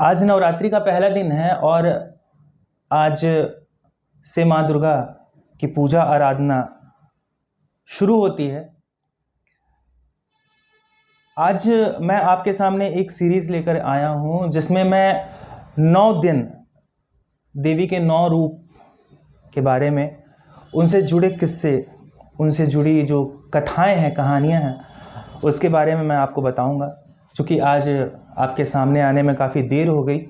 आज नवरात्रि का पहला दिन है और आज से माँ दुर्गा की पूजा आराधना शुरू होती है। आज मैं आपके सामने एक सीरीज़ लेकर आया हूँ जिसमें मैं 9 दिन देवी के 9 रूप के बारे में, उनसे जुड़े किस्से, उनसे जुड़ी जो कथाएं हैं, कहानियाँ हैं, उसके बारे में मैं आपको बताऊंगा। चूँकि आज आपके सामने आने में काफ़ी देर हो गई,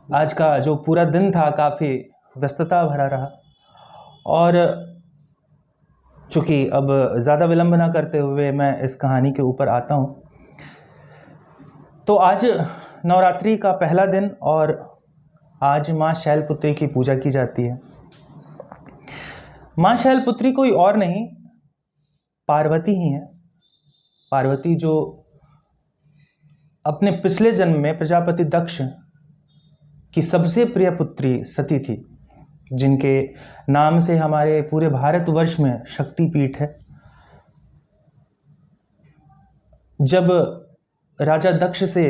आज का जो पूरा दिन था काफ़ी व्यस्तता भरा रहा और चूँकि अब ज़्यादा विलंब ना करते हुए मैं इस कहानी के ऊपर आता हूँ। तो आज नवरात्रि का पहला दिन और आज माँ शैलपुत्री की पूजा की जाती है। माँ शैलपुत्री कोई और नहीं, पार्वती ही है। पार्वती जो अपने पिछले जन्म में प्रजापति दक्ष की सबसे प्रिय पुत्री सती थी, जिनके नाम से हमारे पूरे भारतवर्ष में शक्तिपीठ है। जब राजा दक्ष से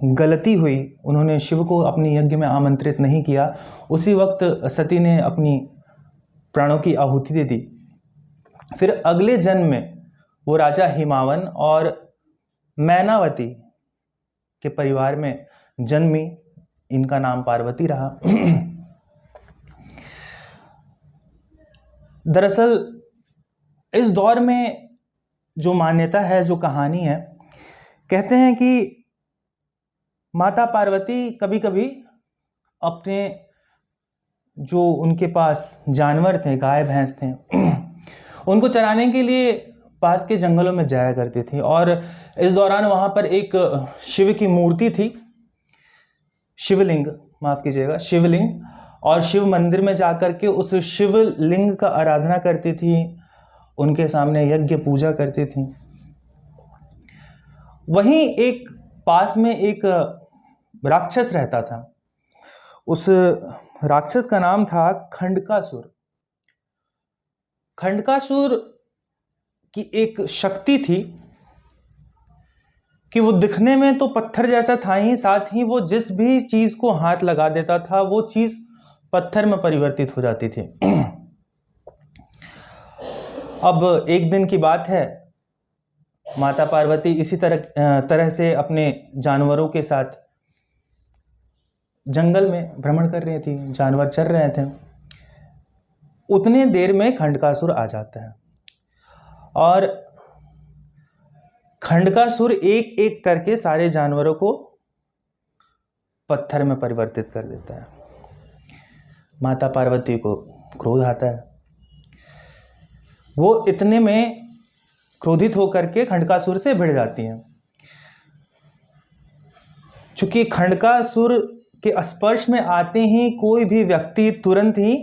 गलती हुई, उन्होंने शिव को अपने यज्ञ में आमंत्रित नहीं किया, उसी वक्त सती ने अपनी प्राणों की आहुति दे दी। फिर अगले जन्म में वो राजा हिमावन और मैनावती के परिवार में जन्मी। इनका नाम पार्वती रहा। दरअसल इस दौर में जो मान्यता है, जो कहानी है, कहते हैं कि माता पार्वती कभी कभी अपने जो उनके पास जानवर थे, गाय भैंस थे, उनको चराने के लिए पास के जंगलों में जाया करती थी। और इस दौरान वहाँ पर एक शिव की मूर्ति थी, शिवलिंग, माफ़ कीजिएगा, शिवलिंग। और शिव मंदिर में जाकर के उस शिवलिंग का आराधना करती थी, उनके सामने यज्ञ पूजा करती थी। वहीं एक पास में एक राक्षस रहता था। उस राक्षस का नाम था खंडकासुर। खंडकासुर की एक शक्ति थी कि वो दिखने में तो पत्थर जैसा था ही, साथ ही वो जिस भी चीज को हाथ लगा देता था वो चीज पत्थर में परिवर्तित हो जाती थी। अब एक दिन की बात है, माता पार्वती इसी तरह से अपने जानवरों के साथ जंगल में भ्रमण कर रही थी, जानवर चर रहे थे। उतने देर में खंडकासुर आ जाता है और खंडकासुर एक एक करके सारे जानवरों को पत्थर में परिवर्तित कर देता है। माता पार्वती को क्रोध आता है। वो इतने में क्रोधित होकर के खंडकासुर से भिड़ जाती हैं। चूंकि खंडकासुर के स्पर्श में आते ही कोई भी व्यक्ति तुरंत ही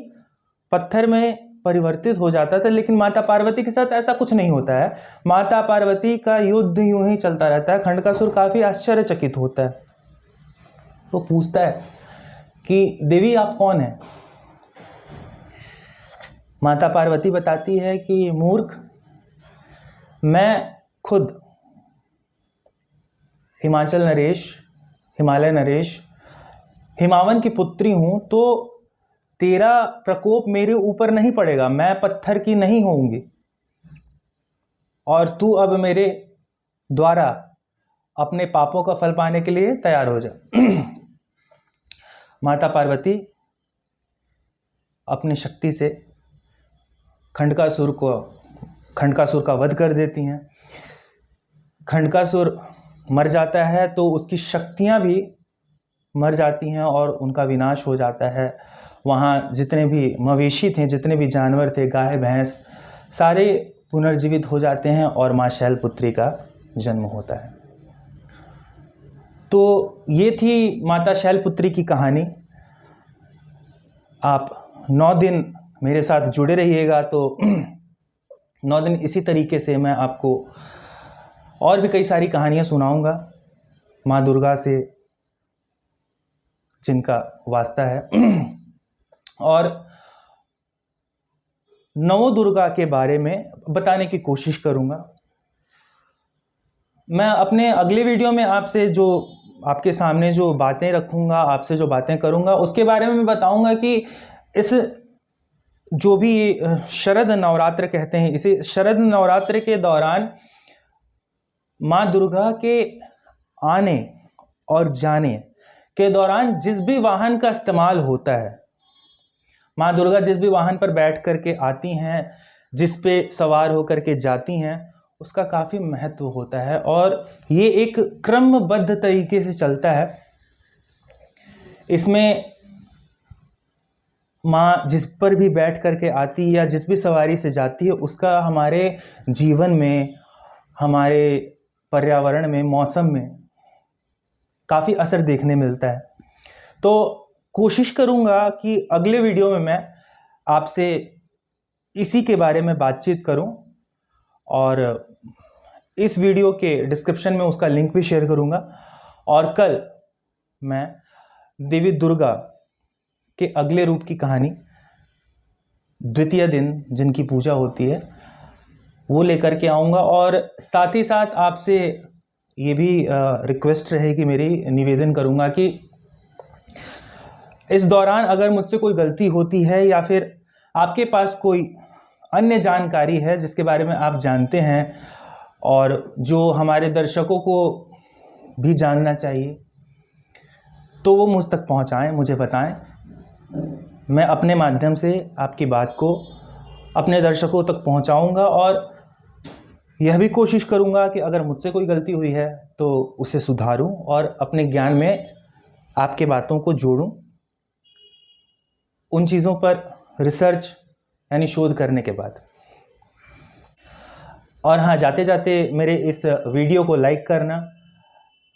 पत्थर में परिवर्तित हो जाता था, लेकिन माता पार्वती के साथ ऐसा कुछ नहीं होता है। माता पार्वती का युद्ध यूं ही चलता रहता है। खंडकासुर काफी आश्चर्यचकित होता है। वो पूछता है कि देवी आप कौन है? माता पार्वती बताती है कि मूर्ख, मैं खुद हिमालय नरेश, हिमावन की पुत्री हूं, तो तेरा प्रकोप मेरे ऊपर नहीं पड़ेगा, मैं पत्थर की नहीं होऊंगी और तू अब मेरे द्वारा अपने पापों का फल पाने के लिए तैयार हो जा। माता पार्वती अपनी शक्ति से खंडकासुर का वध कर देती हैं। खंडकासुर मर जाता है तो उसकी शक्तियां भी मर जाती हैं और उनका विनाश हो जाता है। वहाँ जितने भी मवेशी थे, जितने भी जानवर थे, गाय भैंस, सारे पुनर्जीवित हो जाते हैं और माँ शैलपुत्री का जन्म होता है। तो ये थी माता शैलपुत्री की कहानी। आप 9 दिन मेरे साथ जुड़े रहिएगा, तो 9 दिन इसी तरीके से मैं आपको और भी कई सारी कहानियाँ सुनाऊंगा माँ दुर्गा से जिनका वास्ता है, और नवो दुर्गा के बारे में बताने की कोशिश करूंगा। मैं अपने अगले वीडियो में आपसे जो आपके सामने जो बातें रखूँगा, आपसे जो बातें करूँगा, उसके बारे में मैं बताऊँगा कि इस जो भी शरद नवरात्र कहते हैं, इसे शरद नवरात्र के दौरान माँ दुर्गा के आने और जाने के दौरान जिस भी वाहन का इस्तेमाल होता है, माँ दुर्गा जिस भी वाहन पर बैठ कर के आती हैं, जिस पे सवार होकर के जाती हैं, उसका काफ़ी महत्व होता है और ये एक क्रमबद्ध तरीके से चलता है। इसमें माँ जिस पर भी बैठ कर के आती है या जिस भी सवारी से जाती है, उसका हमारे जीवन में, हमारे पर्यावरण में, मौसम में काफ़ी असर देखने मिलता है। तो कोशिश करूँगा कि अगले वीडियो में मैं आपसे इसी के बारे में बातचीत करूँ और इस वीडियो के डिस्क्रिप्शन में उसका लिंक भी शेयर करूँगा। और कल मैं देवी दुर्गा के अगले रूप की कहानी, द्वितीय दिन जिनकी पूजा होती है, वो लेकर के आऊँगा। और साथ ही साथ आपसे ये भी रिक्वेस्ट रहेगी मेरी, निवेदन करूँगा कि इस दौरान अगर मुझसे कोई गलती होती है या फिर आपके पास कोई अन्य जानकारी है जिसके बारे में आप जानते हैं और जो हमारे दर्शकों को भी जानना चाहिए, तो वो मुझ तक पहुंचाएं, मुझे बताएं। मैं अपने माध्यम से आपकी बात को अपने दर्शकों तक पहुंचाऊंगा और यह भी कोशिश करूंगा कि अगर मुझसे कोई गलती हुई है तो उसे सुधारूं और अपने ज्ञान में आपके बातों को जोड़ूं, उन चीज़ों पर रिसर्च यानी शोध करने के बाद। और हाँ, जाते जाते मेरे इस वीडियो को लाइक करना,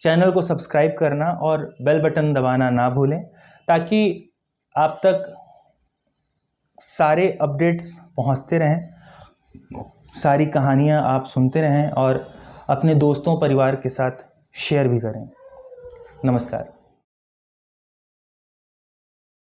चैनल को सब्सक्राइब करना और बेल बटन दबाना ना भूलें, ताकि आप तक सारे अपडेट्स पहुंचते रहें, सारी कहानियां आप सुनते रहें और अपने दोस्तों परिवार के साथ शेयर भी करें। नमस्कार।